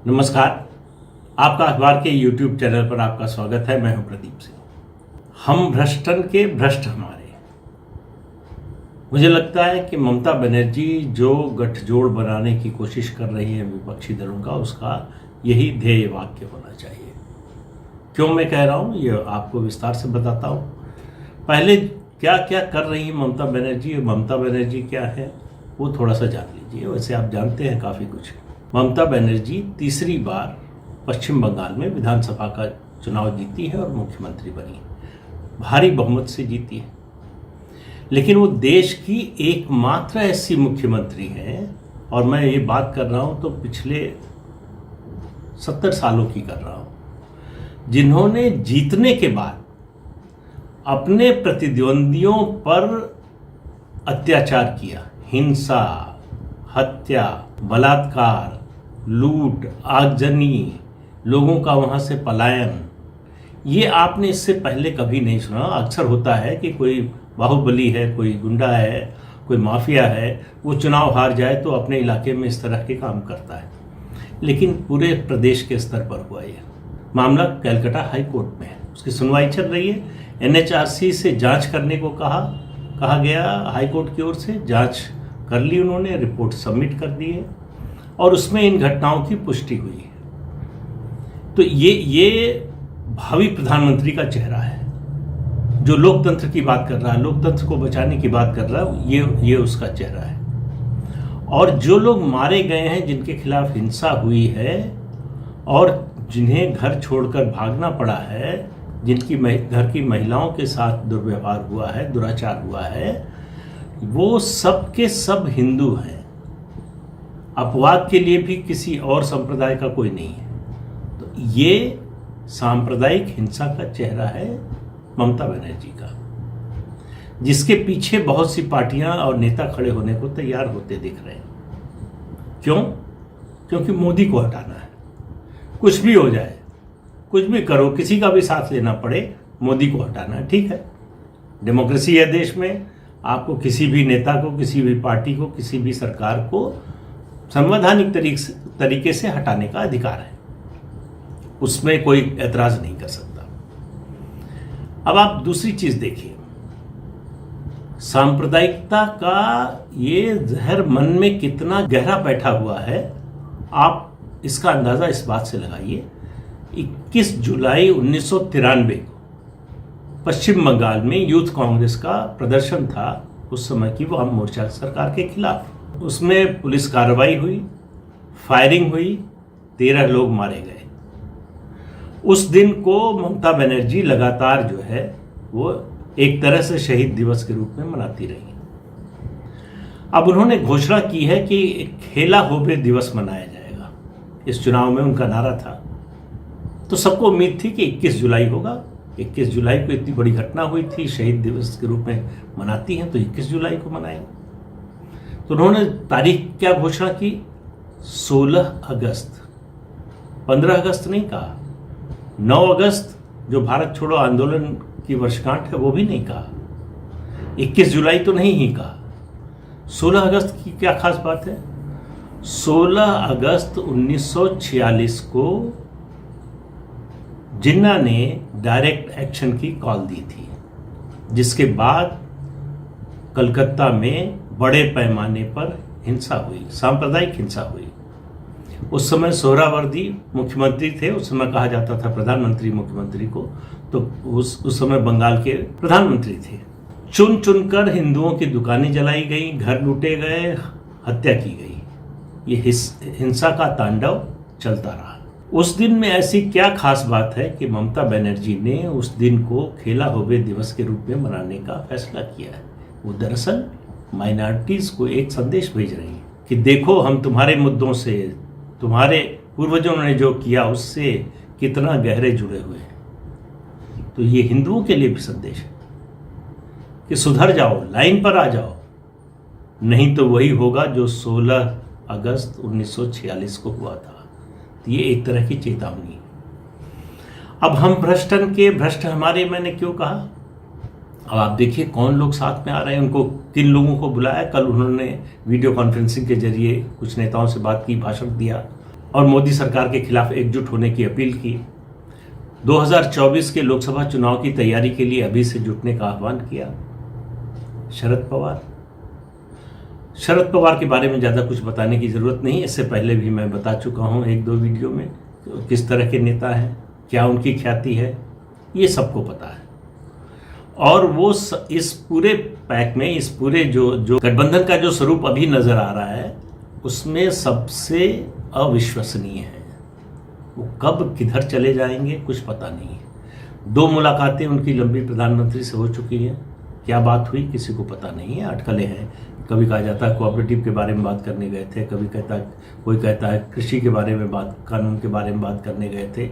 नमस्कार। आपका अखबार के YouTube चैनल पर आपका स्वागत है। मैं हूं प्रदीप सिंह। हम भ्रष्टन के भ्रष्ट हमारे। मुझे लगता है कि ममता बनर्जी जो गठजोड़ बनाने की कोशिश कर रही है विपक्षी दलों का, उसका यही ध्येय वाक्य होना चाहिए। क्यों मैं कह रहा हूं, ये आपको विस्तार से बताता हूं। पहले क्या क्या कर रही है ममता बनर्जी, ममता बनर्जी क्या है वो थोड़ा सा जान लीजिए। वैसे आप जानते हैं काफ़ी कुछ। ममता बनर्जी तीसरी बार पश्चिम बंगाल में विधानसभा का चुनाव जीती है और मुख्यमंत्री बनी है। भारी बहुमत से जीती है, लेकिन वो देश की एकमात्र ऐसी मुख्यमंत्री हैं, और मैं ये बात कर रहा हूँ तो पिछले 70 सालों की कर रहा हूँ, जिन्होंने जीतने के बाद अपने प्रतिद्वंदियों पर अत्याचार किया। हिंसा, हत्या, बलात्कार, लूट, आगजनी, लोगों का वहाँ से पलायन, ये आपने इससे पहले कभी नहीं सुना। अक्सर होता है कि कोई बाहुबली है, कोई गुंडा है, कोई माफिया है, वो चुनाव हार जाए तो अपने इलाके में इस तरह के काम करता है, लेकिन पूरे प्रदेश के स्तर पर हुआ ये मामला। कलकत्ता हाई कोर्ट में है, उसकी सुनवाई चल रही है। NHRC से जांच करने को कहा गया हाई कोर्ट की ओर से। जांच कर ली उन्होंने, रिपोर्ट सबमिट कर दी है और उसमें इन घटनाओं की पुष्टि हुई है। तो ये भावी प्रधानमंत्री का चेहरा है, जो लोकतंत्र की बात कर रहा है, लोकतंत्र को बचाने की बात कर रहा है, ये उसका चेहरा है। और जो लोग मारे गए हैं, जिनके खिलाफ हिंसा हुई है और जिन्हें घर छोड़कर भागना पड़ा है, जिनकी घर की महिलाओं के साथ दुर्व्यवहार हुआ है, दुराचार हुआ है, वो सब के सब हिंदू हैं। अपवाद के लिए भी किसी और संप्रदाय का कोई नहीं है। तो ये सांप्रदायिक हिंसा का चेहरा है ममता बनर्जी का, जिसके पीछे बहुत सी पार्टियां और नेता खड़े होने को तैयार होते दिख रहे हैं। क्यों? क्योंकि मोदी को हटाना है। कुछ भी हो जाए, कुछ भी करो, किसी का भी साथ लेना पड़े, मोदी को हटाना है। ठीक है, डेमोक्रेसी है देश में, आपको किसी भी नेता को, किसी भी पार्टी को, किसी भी सरकार को संवैधानिक तरीके से हटाने का अधिकार है, उसमें कोई ऐतराज नहीं कर सकता। अब आप दूसरी चीज देखिए, सांप्रदायिकता का ये जहर मन में कितना गहरा बैठा हुआ है। आप इसका अंदाजा इस बात से लगाइए, 21 जुलाई 1993 को पश्चिम बंगाल में यूथ कांग्रेस का प्रदर्शन था, उस समय की वाम मोर्चा सरकार के खिलाफ। उसमें पुलिस कार्रवाई हुई, फायरिंग हुई, 13 लोग मारे गए। उस दिन को ममता बनर्जी लगातार जो है वो एक तरह से शहीद दिवस के रूप में मनाती रही। अब उन्होंने घोषणा की है कि खेला होबे दिवस मनाया जाएगा। इस चुनाव में उनका नारा था, तो सबको उम्मीद थी कि 21 जुलाई होगा। 21 जुलाई को इतनी बड़ी घटना हुई थी, शहीद दिवस के रूप में मनाती हैं, तो 21 जुलाई को मनाएंगे। तो उन्होंने तारीख क्या घोषणा की? 16 अगस्त। 15 अगस्त नहीं कहा, 9 अगस्त जो भारत छोड़ो आंदोलन की वर्षगांठ है वो भी नहीं कहा, 21 जुलाई तो नहीं ही कहा। 16 अगस्त की क्या खास बात है? 16 अगस्त 1946 को जिन्ना ने डायरेक्ट एक्शन की कॉल दी थी, जिसके बाद कलकत्ता में बड़े पैमाने पर हिंसा हुई, सांप्रदायिक हिंसा हुई। उस समय सोहरावर्दी मुख्यमंत्री थे, उस समय कहा जाता था प्रधानमंत्री मुख्यमंत्री को, तो उस समय बंगाल के प्रधानमंत्री थे। चुन चुनकर हिंदुओं की दुकानें जलाई गई, घर लूटे गए, हत्या की गई। ये हिंसा का तांडव चलता रहा। उस दिन में ऐसी क्या खास बात है कि ममता बनर्जी ने उस दिन को खेला होबे दिवस के रूप में मनाने का फैसला किया है? वो दरअसल माइनॉरिटीज को एक संदेश भेज रही है कि देखो, हम तुम्हारे मुद्दों से, तुम्हारे पूर्वजों ने जो किया उससे कितना गहरे जुड़े हुए हैं। तो ये हिंदुओं के लिए भी संदेश है कि सुधर जाओ, लाइन पर आ जाओ, नहीं तो वही होगा जो 16 अगस्त 1946 को हुआ था। तो ये एक तरह की चेतावनी है। अब हम भ्रष्टन के भ्रष्ट हमारे, मैंने क्यों कहा? अब आप देखिए कौन लोग साथ में आ रहे हैं, उनको किन लोगों को बुलाया। कल उन्होंने वीडियो कॉन्फ्रेंसिंग के जरिए कुछ नेताओं से बात की, भाषण दिया। और मोदी सरकार के खिलाफ एकजुट होने की अपील की। 2024 के लोकसभा चुनाव की तैयारी के लिए अभी से जुटने का आह्वान किया। शरद पवार के बारे में ज़्यादा कुछ बताने की ज़रूरत नहीं, इससे पहले भी मैं बता चुका हूँ 1-2 वीडियो में किस तरह के नेता हैं, क्या उनकी ख्याति है, ये सबको पता है। और वो इस पूरे पैक में, इस पूरे जो गठबंधन का जो स्वरूप अभी नज़र आ रहा है, उसमें सबसे अविश्वसनीय है। वो कब किधर चले जाएंगे कुछ पता नहीं है। 2 मुलाकातें उनकी लंबी प्रधानमंत्री से हो चुकी हैं, क्या बात हुई किसी को पता नहीं है, अटकलें हैं। कभी कहा जाता है कोऑपरेटिव के बारे में बात करने गए थे, कोई कहता है कृषि के बारे में कानून के बारे में बात करने गए थे,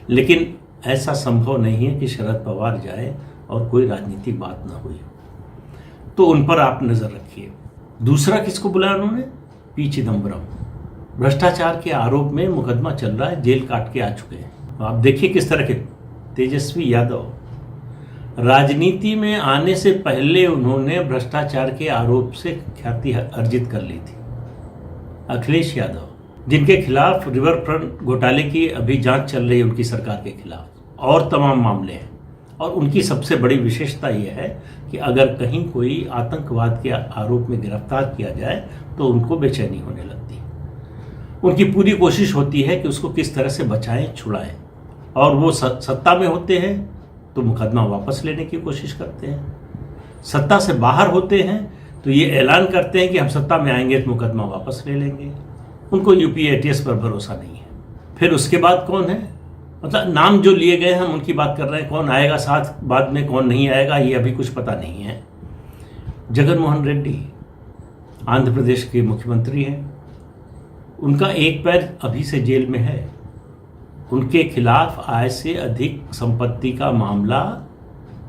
लेकिन ऐसा संभव नहीं है कि शरद पवार जाए और कोई राजनीतिक बात ना हुई। तो उन पर आप नज़र रखिए। दूसरा किसको बुलाया उन्होंने? पी चिदम्बरम। भ्रष्टाचार के आरोप में मुकदमा चल रहा है, जेल काट के आ चुके हैं। आप देखिए किस तरह के। तेजस्वी यादव, राजनीति में आने से पहले उन्होंने भ्रष्टाचार के आरोप से ख्याति अर्जित कर ली थी। अखिलेश यादव, जिनके खिलाफ रिवर फ्रंट घोटाले की अभी जांच चल रही है उनकी सरकार के खिलाफ, और तमाम मामले हैं। और उनकी सबसे बड़ी विशेषता यह है कि अगर कहीं कोई आतंकवाद के आरोप में गिरफ्तार किया जाए तो उनको बेचैनी होने लगती है। उनकी पूरी कोशिश होती है कि उसको किस तरह से बचाएं, छुड़ाएं। और वो सत्ता में होते हैं तो मुकदमा वापस लेने की कोशिश करते हैं, सत्ता से बाहर होते हैं तो ये ऐलान करते हैं कि हम सत्ता में आएंगे तो मुकदमा वापस ले लेंगे। उनको यूपीए एटीएस पर भरोसा नहीं है। फिर उसके बाद कौन है, मतलब नाम जो लिए गए हम उनकी बात कर रहे हैं, कौन आएगा साथ बाद में कौन नहीं आएगा ये अभी कुछ पता नहीं है। जगन मोहन रेड्डी आंध्र प्रदेश के मुख्यमंत्री हैं, उनका एक पैर अभी से जेल में है। उनके खिलाफ आय से अधिक संपत्ति का मामला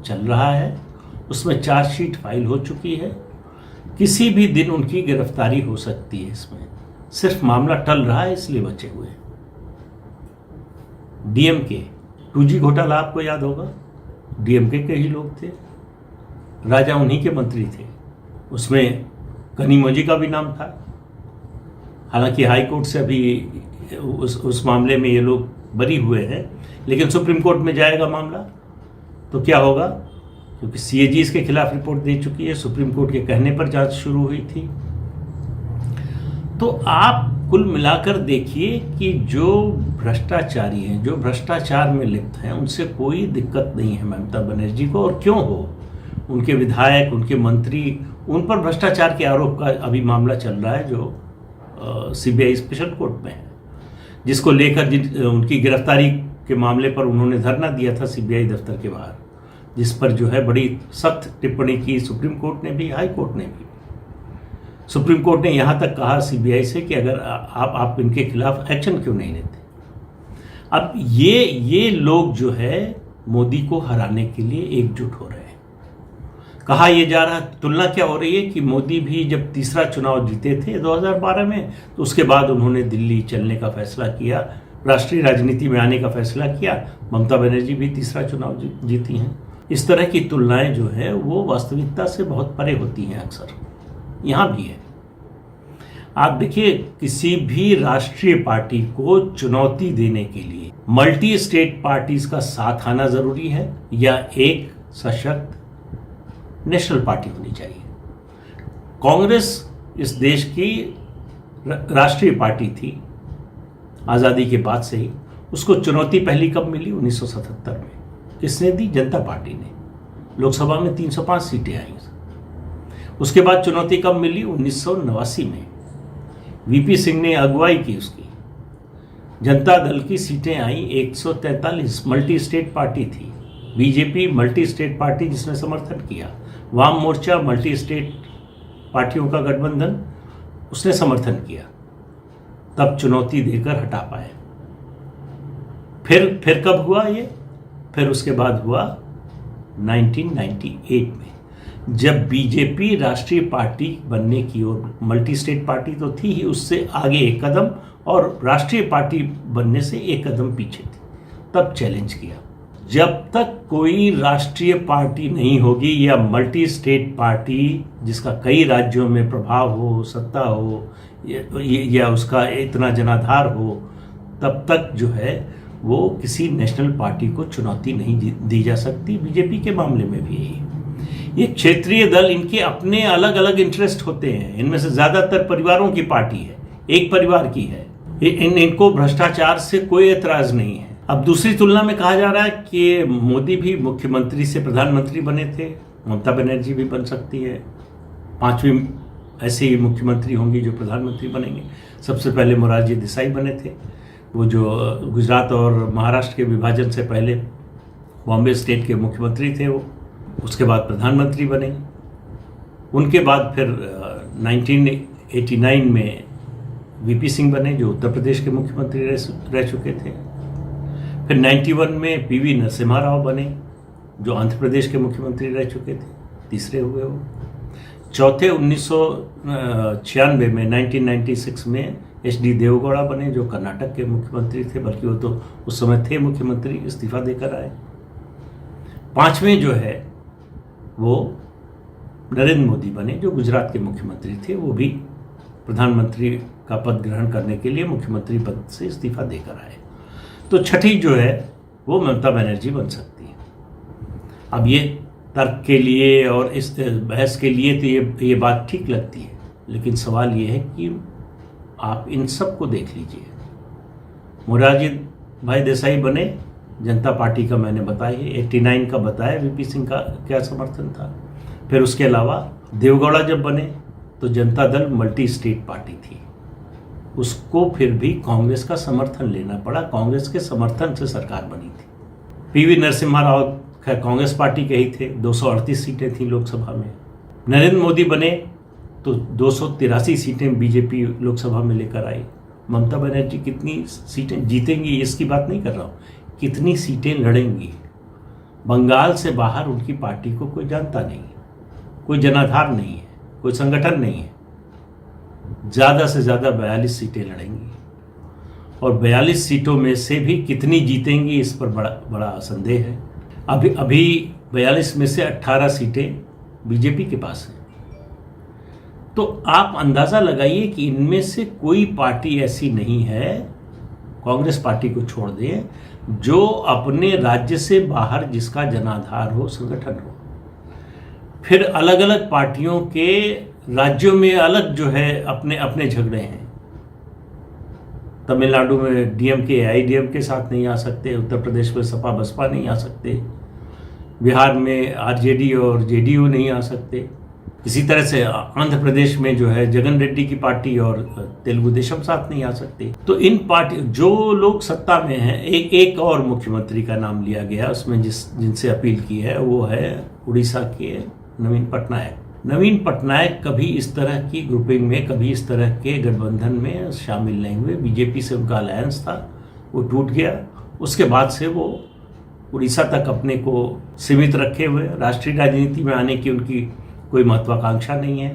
चल रहा है, उसमें चार्जशीट फाइल हो चुकी है, किसी भी दिन उनकी गिरफ्तारी हो सकती है। इसमें सिर्फ मामला टल रहा है इसलिए बचे हुए। डीएमके 2G घोटाला आपको याद होगा, डीएमके के ही लोग थे, राजा उन्हीं के मंत्री थे, उसमें कनिमोझी का भी नाम था। हालांकि हाई कोर्ट से अभी उस मामले में ये लोग बरी हुए हैं, लेकिन सुप्रीम कोर्ट में जाएगा मामला तो क्या होगा, क्योंकि सीएजी इसके खिलाफ रिपोर्ट दे चुकी है, सुप्रीम कोर्ट के कहने पर जांच शुरू हुई थी। तो आप कुल मिलाकर देखिए कि जो भ्रष्टाचारी हैं, जो भ्रष्टाचार में लिप्त हैं, उनसे कोई दिक्कत नहीं है ममता बनर्जी को। और क्यों हो, उनके विधायक, उनके मंत्री, उन पर भ्रष्टाचार के आरोप का अभी मामला चल रहा है जो सीबीआई स्पेशल कोर्ट में है, जिसको लेकर उनकी गिरफ्तारी के मामले पर उन्होंने धरना दिया था सीबीआई दफ्तर के बाहर, जिस पर जो है बड़ी सख्त टिप्पणी की सुप्रीम कोर्ट ने भी, हाई कोर्ट ने भी। सुप्रीम कोर्ट ने यहाँ तक कहा सीबीआई से कि अगर आप इनके खिलाफ एक्शन क्यों नहीं लेते। अब ये लोग जो है मोदी को हराने के लिए एकजुट हो रहे हैं। कहा यह जा रहा, तुलना क्या हो रही है कि मोदी भी जब तीसरा चुनाव जीते थे 2012 में, तो उसके बाद उन्होंने दिल्ली चलने का फैसला किया, राष्ट्रीय राजनीति में आने का फैसला किया। ममता बनर्जी भी तीसरा चुनाव जीती हैं। इस तरह की तुलनाएं जो है वो वास्तविकता से बहुत परे होती हैं, अक्सर यहाँ भी है। आप देखिए, किसी भी राष्ट्रीय पार्टी को चुनौती देने के लिए मल्टी स्टेट पार्टीज का साथ आना जरूरी है या एक सशक्त नेशनल पार्टी होनी चाहिए। कांग्रेस इस देश की राष्ट्रीय पार्टी थी आज़ादी के बाद से ही। उसको चुनौती पहली कब मिली? 1977 में। किसने दी? जनता पार्टी ने। लोकसभा में 305 सीटें आई। उसके बाद चुनौती कब मिली? 1989 में। वीपी सिंह ने अगुवाई की उसकी। जनता दल की सीटें आई 143, मल्टी स्टेट पार्टी थी। बीजेपी मल्टी स्टेट पार्टी जिसने समर्थन किया। वाम मोर्चा मल्टी स्टेट पार्टियों का गठबंधन, उसने समर्थन किया, तब चुनौती देकर हटा पाए। फिर कब हुआ ये? फिर उसके बाद हुआ 1998 में, जब बीजेपी राष्ट्रीय पार्टी बनने की ओर, मल्टी स्टेट पार्टी तो थी ही, उससे आगे एक कदम और राष्ट्रीय पार्टी बनने से एक कदम पीछे थी, तब चैलेंज किया। जब तक कोई राष्ट्रीय पार्टी नहीं होगी या मल्टी स्टेट पार्टी जिसका कई राज्यों में प्रभाव हो, सत्ता हो या उसका इतना जनाधार हो, तब तक जो है वो किसी नेशनल पार्टी को चुनौती नहीं दी जा सकती। बीजेपी के मामले में भी यही। ये क्षेत्रीय दल, इनके अपने अलग अलग इंटरेस्ट होते हैं। इनमें से ज़्यादातर परिवारों की पार्टी है, एक परिवार की है। इनको भ्रष्टाचार से कोई एतराज़ नहीं है। अब दूसरी तुलना में कहा जा रहा है कि मोदी भी मुख्यमंत्री से प्रधानमंत्री बने थे, ममता बनर्जी भी बन सकती है। 5वीं ऐसे ही मुख्यमंत्री होंगी जो प्रधानमंत्री बनेंगे। सबसे पहले मोरारजी देसाई बने थे, वो जो गुजरात और महाराष्ट्र के विभाजन से पहले बॉम्बे स्टेट के मुख्यमंत्री थे वो। उसके बाद प्रधानमंत्री बने। उनके बाद फिर 1989 में वीपी सिंह बने जो उत्तर प्रदेश के मुख्यमंत्री रह चुके थे। फिर 91 में पीवी नरसिम्हा राव बने जो आंध्र प्रदेश के मुख्यमंत्री रह चुके थे, तीसरे हुए वो। चौथे 1996 में 1996 में HD देवेगौड़ा बने जो कर्नाटक के मुख्यमंत्री थे, बल्कि वो तो उस समय थे मुख्यमंत्री, इस्तीफा देकर आए। 5वें जो है वो नरेंद्र मोदी बने जो गुजरात के मुख्यमंत्री थे, वो भी प्रधानमंत्री का पद ग्रहण करने के लिए मुख्यमंत्री पद से इस्तीफा देकर आए। तो छठी जो है वो ममता बनर्जी बन सकती है। अब ये तर्क के लिए और इस बहस के लिए तो ये बात ठीक लगती है, लेकिन सवाल ये है कि आप इन सब को देख लीजिए। मोरारजी भाई देसाई बने, जनता पार्टी का मैंने बताया, 89 का बताया वीपी सिंह का क्या समर्थन था। फिर उसके अलावा देवेगौड़ा जब बने तो Janata Dal multi state party थी, उसको फिर भी कांग्रेस का समर्थन लेना पड़ा। कांग्रेस के समर्थन से सरकार बनी थी। पीवी नरसिम्हा राव कांग्रेस पार्टी के ही थे, 238 सीटें थी लोकसभा में। नरेंद्र मोदी बने तो 283 सीटें बीजेपी लोकसभा में लेकर आई। ममता बनर्जी कितनी सीटें जीतेंगी इसकी बात नहीं कर रहा हूँ, कितनी सीटें लड़ेंगी। बंगाल से बाहर उनकी पार्टी को कोई जानता नहीं है, कोई जनाधार नहीं है, कोई संगठन नहीं है। ज़्यादा से ज़्यादा 42 सीटें लड़ेंगी और 42 सीटों में से भी कितनी जीतेंगी इस पर बड़ा संदेह है। अभी 42 में से 18 सीटें बीजेपी के पास हैं। तो आप अंदाज़ा लगाइए कि इनमें से कोई पार्टी ऐसी नहीं है, कांग्रेस पार्टी को छोड़ दें, जो अपने राज्य से बाहर जिसका जनाधार हो, संगठन हो। फिर अलग अलग पार्टियों के राज्यों में अलग जो है अपने अपने झगड़े हैं। तमिलनाडु में डीएमके AIDMK के साथ नहीं आ सकते, उत्तर प्रदेश में सपा बसपा नहीं आ सकते, बिहार में RJD और JDU नहीं आ सकते। इसी तरह से आंध्र प्रदेश में जो है जगन रेड्डी की पार्टी और तेलुगु देशम साथ नहीं आ सकते। तो इन पार्टी जो लोग सत्ता में हैं, एक और मुख्यमंत्री का नाम लिया गया, उसमें जिनसे अपील की है वो है उड़ीसा के नवीन पटनायक। नवीन पटनायक कभी इस तरह की ग्रुपिंग में, कभी इस तरह के गठबंधन में शामिल नहीं हुए। बीजेपी से उनका अलायंस था, वो टूट गया। उसके बाद से वो उड़ीसा तक अपने को सीमित रखे हुए, राष्ट्रीय राजनीति में आने की उनकी कोई महत्वाकांक्षा नहीं है।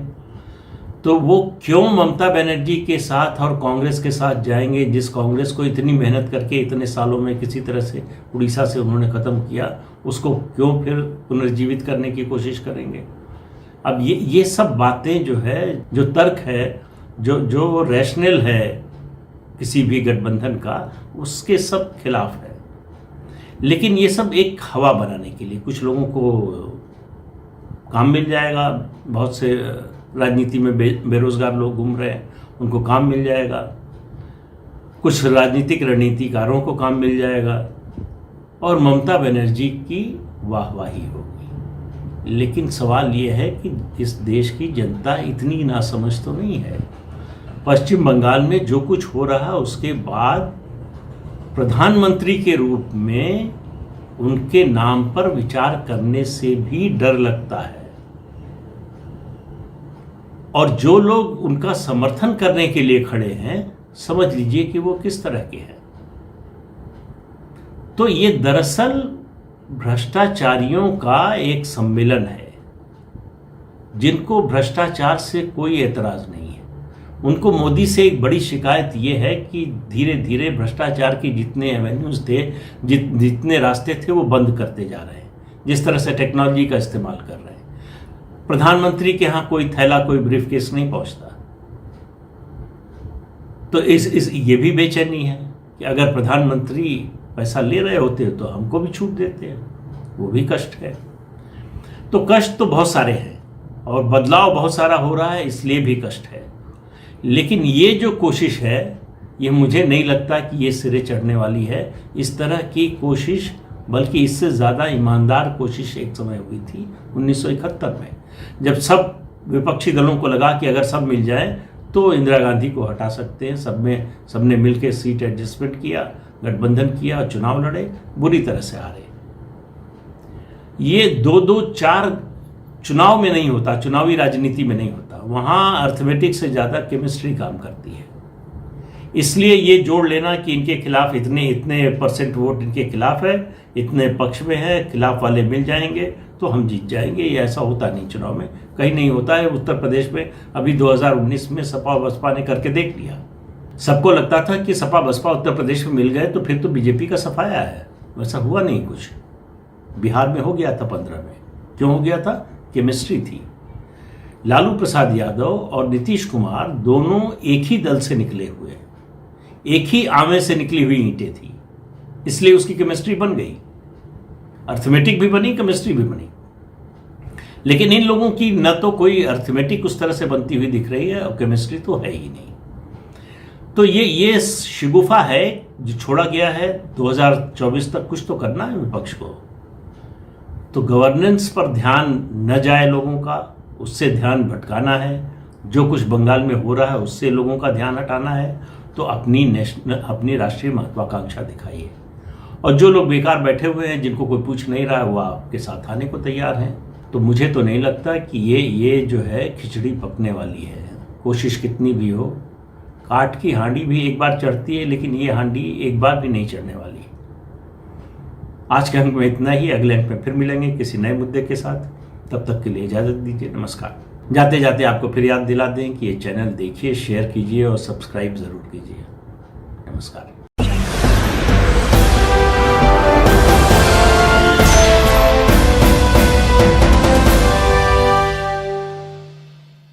तो वो क्यों ममता बनर्जी के साथ और कांग्रेस के साथ जाएंगे, जिस कांग्रेस को इतनी मेहनत करके इतने सालों में किसी तरह से उड़ीसा से उन्होंने ख़त्म किया, उसको क्यों फिर पुनर्जीवित करने की कोशिश करेंगे। अब ये सब बातें जो है, जो तर्क है, जो रैशनल है किसी भी गठबंधन का, उसके सब खिलाफ है। लेकिन ये सब एक हवा बनाने के लिए, कुछ लोगों को काम मिल जाएगा, बहुत से राजनीति में बेरोजगार लोग घूम रहे हैं, उनको काम मिल जाएगा, कुछ राजनीतिक रणनीतिकारों को काम मिल जाएगा और ममता बनर्जी की वाहवाही होगी। लेकिन सवाल ये है कि इस देश की जनता इतनी नासमझ तो नहीं है। पश्चिम बंगाल में जो कुछ हो रहा है उसके बाद प्रधानमंत्री के रूप में उनके नाम पर विचार करने से भी डर लगता है। और जो लोग उनका समर्थन करने के लिए खड़े हैं, समझ लीजिए कि वो किस तरह के हैं। तो ये दरअसल भ्रष्टाचारियों का एक सम्मेलन है, जिनको भ्रष्टाचार से कोई एतराज नहीं है। उनको मोदी से एक बड़ी शिकायत ये है कि धीरे धीरे भ्रष्टाचार के जितने एवेन्यूज थे, जितने रास्ते थे, वो बंद करते जा रहे हैं। जिस तरह से टेक्नोलॉजी का इस्तेमाल कर रहे हैं, प्रधानमंत्री के यहाँ कोई थैला, कोई ब्रीफकेस नहीं पहुंचता। तो ये भी बेचैनी है कि अगर प्रधानमंत्री पैसा ले रहे होते तो हमको भी छूट देते हैं, वो भी कष्ट है। तो कष्ट तो बहुत सारे हैं और बदलाव बहुत सारा हो रहा है, इसलिए भी कष्ट है। लेकिन ये जो कोशिश है, ये मुझे नहीं लगता कि ये सिरे चढ़ने वाली है। इस तरह की कोशिश, बल्कि इससे ज़्यादा ईमानदार कोशिश एक समय हुई थी 1971 में, जब सब विपक्षी दलों को लगा कि अगर सब मिल जाए तो इंदिरा गांधी को हटा सकते हैं। सबने मिलकर सीट एडजस्टमेंट किया, गठबंधन किया, चुनाव लड़े, बुरी तरह से हारे। ये 2-4 चुनाव में नहीं होता, चुनावी राजनीति में नहीं होता, वहाँ अर्थमेटिक से ज़्यादा केमिस्ट्री काम करती है। इसलिए ये जोड़ लेना कि इनके खिलाफ इतने परसेंट वोट इनके खिलाफ है, इतने पक्ष में है, खिलाफ वाले मिल जाएंगे तो हम जीत जाएंगे, ये ऐसा होता नहीं चुनाव में, कहीं नहीं होता है। उत्तर प्रदेश में अभी 2019 में सपा बसपा ने करके देख लिया। सबको लगता था कि सपा बसपा उत्तर प्रदेश में मिल गए तो फिर तो बीजेपी का सफाया है, वैसा हुआ नहीं कुछ। बिहार में हो गया था 15 में, क्यों हो गया था? केमिस्ट्री थी। लालू प्रसाद यादव और नीतीश कुमार दोनों एक ही दल से निकले हुए, एक ही आमे से निकली हुई ईंटें थी, इसलिए उसकी केमिस्ट्री बन गई, अर्थमेटिक भी बनी, केमिस्ट्री भी बनी। लेकिन इन लोगों की न तो कोई अर्थमेटिक उस तरह से बनती हुई दिख रही है और केमिस्ट्री तो है ही नहीं। तो ये शिगुफा है जो छोड़ा गया है। 2024 तक कुछ तो करना है विपक्ष को, तो गवर्नेंस पर ध्यान न जाए लोगों का, उससे ध्यान भटकाना है। जो कुछ बंगाल में हो रहा है उससे लोगों का ध्यान हटाना है। तो अपनी राष्ट्रीय महत्वाकांक्षा दिखाइए। और जो लोग बेकार बैठे हुए हैं, जिनको कोई पूछ नहीं रहा है, वो आपके साथ आने को तैयार हैं। तो मुझे तो नहीं लगता कि ये जो है खिचड़ी पकने वाली है। कोशिश कितनी भी हो, काठ की हांडी भी एक बार चढ़ती है, लेकिन ये हांडी एक बार भी नहीं चढ़ने वाली। आज के अंक में इतना ही। अगले अंक में फिर मिलेंगे किसी नए मुद्दे के साथ। तब तक के लिए इजाज़त दीजिए। नमस्कार। जाते जाते आपको फिर याद दिला दें कि ये चैनल देखिए, शेयर कीजिए और सब्सक्राइब ज़रूर कीजिए। नमस्कार।